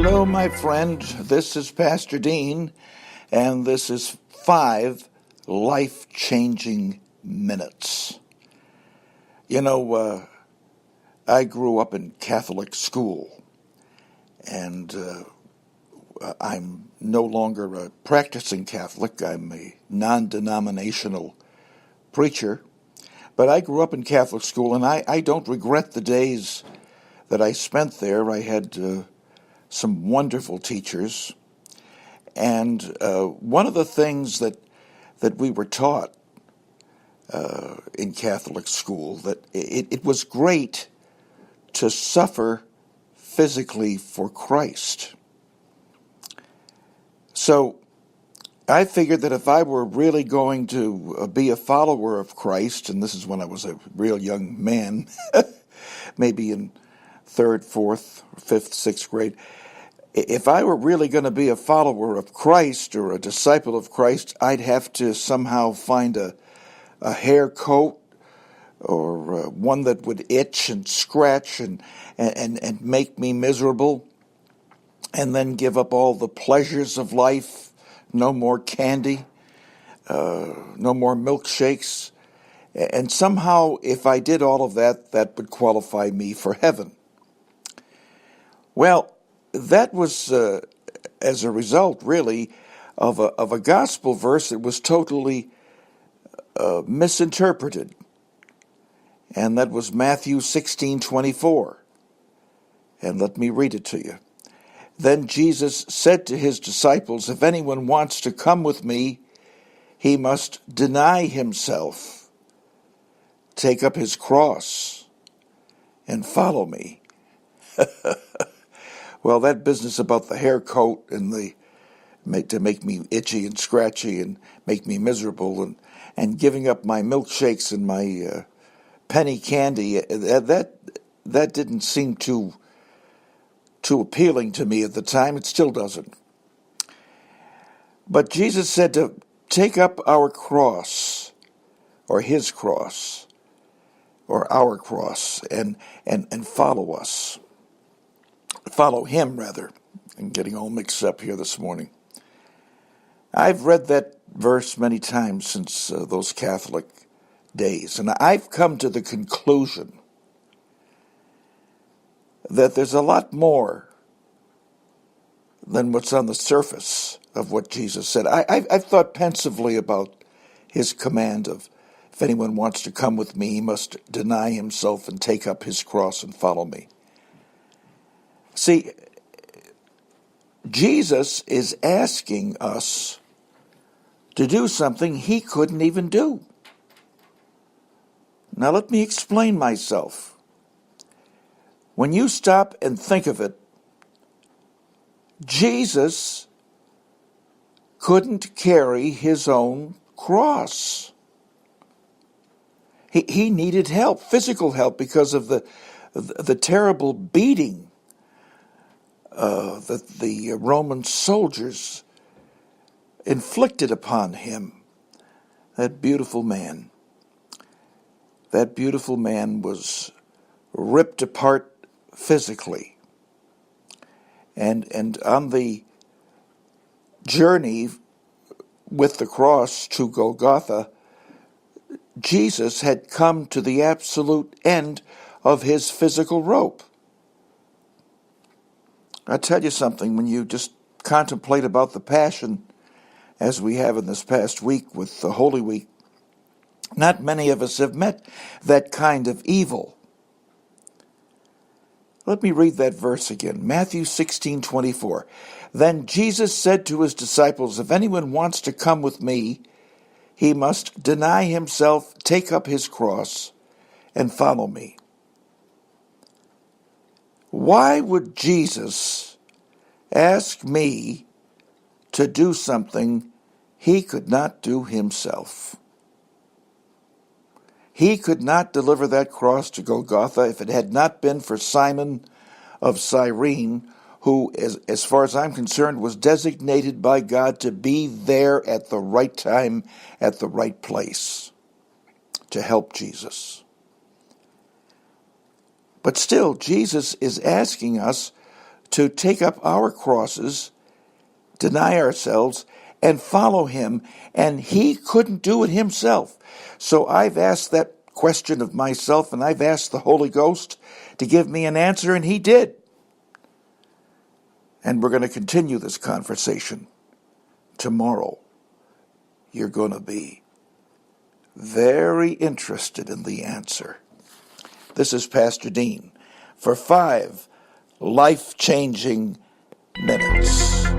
Hello, my friend. This is Pastor Dean, and this is 5 life-changing minutes. You know, I grew up in Catholic school, and I'm no longer a practicing Catholic. I'm a non-denominational preacher, but I grew up in Catholic school, and I don't regret the days that I spent there. I had some wonderful teachers, and one of the things that we were taught in Catholic school, that it was great to suffer physically for Christ. So I figured that if I were really going to be a follower of Christ, and this is when I was a real young man, maybe in 3rd, 4th, 5th, 6th grade, if I were really going to be a follower of Christ or a disciple of Christ, I'd have to somehow find a hair coat or one that would itch and scratch and make me miserable, and then give up all the pleasures of life. No more candy, no more milkshakes. And somehow, if I did all of that, that would qualify me for heaven. Well, that was as a result, really, of a gospel verse that was totally misinterpreted. And that was Matthew 16:24. And let me read it to you. Then Jesus said to his disciples, "If anyone wants to come with me, he must deny himself, take up his cross, and follow me." Well, that business about the hair coat and to make me itchy and scratchy and make me miserable, and giving up my milkshakes and my penny candy, that didn't seem too appealing to me at the time. It still doesn't. But Jesus said to take up our cross, or his cross, or our cross, and follow us. Follow him, rather. I'm getting all mixed up here this morning. I've read that verse many times since those Catholic days, and I've come to the conclusion that there's a lot more than what's on the surface of what Jesus said. I've thought pensively about his command of, if anyone wants to come with me, he must deny himself and take up his cross and follow me. See, Jesus is asking us to do something he couldn't even do. Now let me explain myself. When you stop and think of it, Jesus couldn't carry his own cross. He needed help, physical help, because of the terrible beating that the Roman soldiers inflicted upon him. That beautiful man was ripped apart physically. And on the journey with the cross to Golgotha, Jesus had come to the absolute end of his physical rope. I'll tell you something, when you just contemplate about the Passion, as we have in this past week with the Holy Week, not many of us have met that kind of evil. Let me read that verse again. Matthew 16:24. Then Jesus said to his disciples, "If anyone wants to come with me, he must deny himself, take up his cross, and follow me." Why would Jesus ask me to do something he could not do himself? He could not deliver that cross to Golgotha if it had not been for Simon of Cyrene, who, as far as I'm concerned, was designated by God to be there at the right time, at the right place, to help Jesus. But still, Jesus is asking us to take up our crosses, deny ourselves, and follow him, and he couldn't do it himself. So I've asked that question of myself, and I've asked the Holy Ghost to give me an answer, and he did. And we're going to continue this conversation tomorrow. You're going to be very interested in the answer. This is Pastor Dean for 5 life-changing minutes.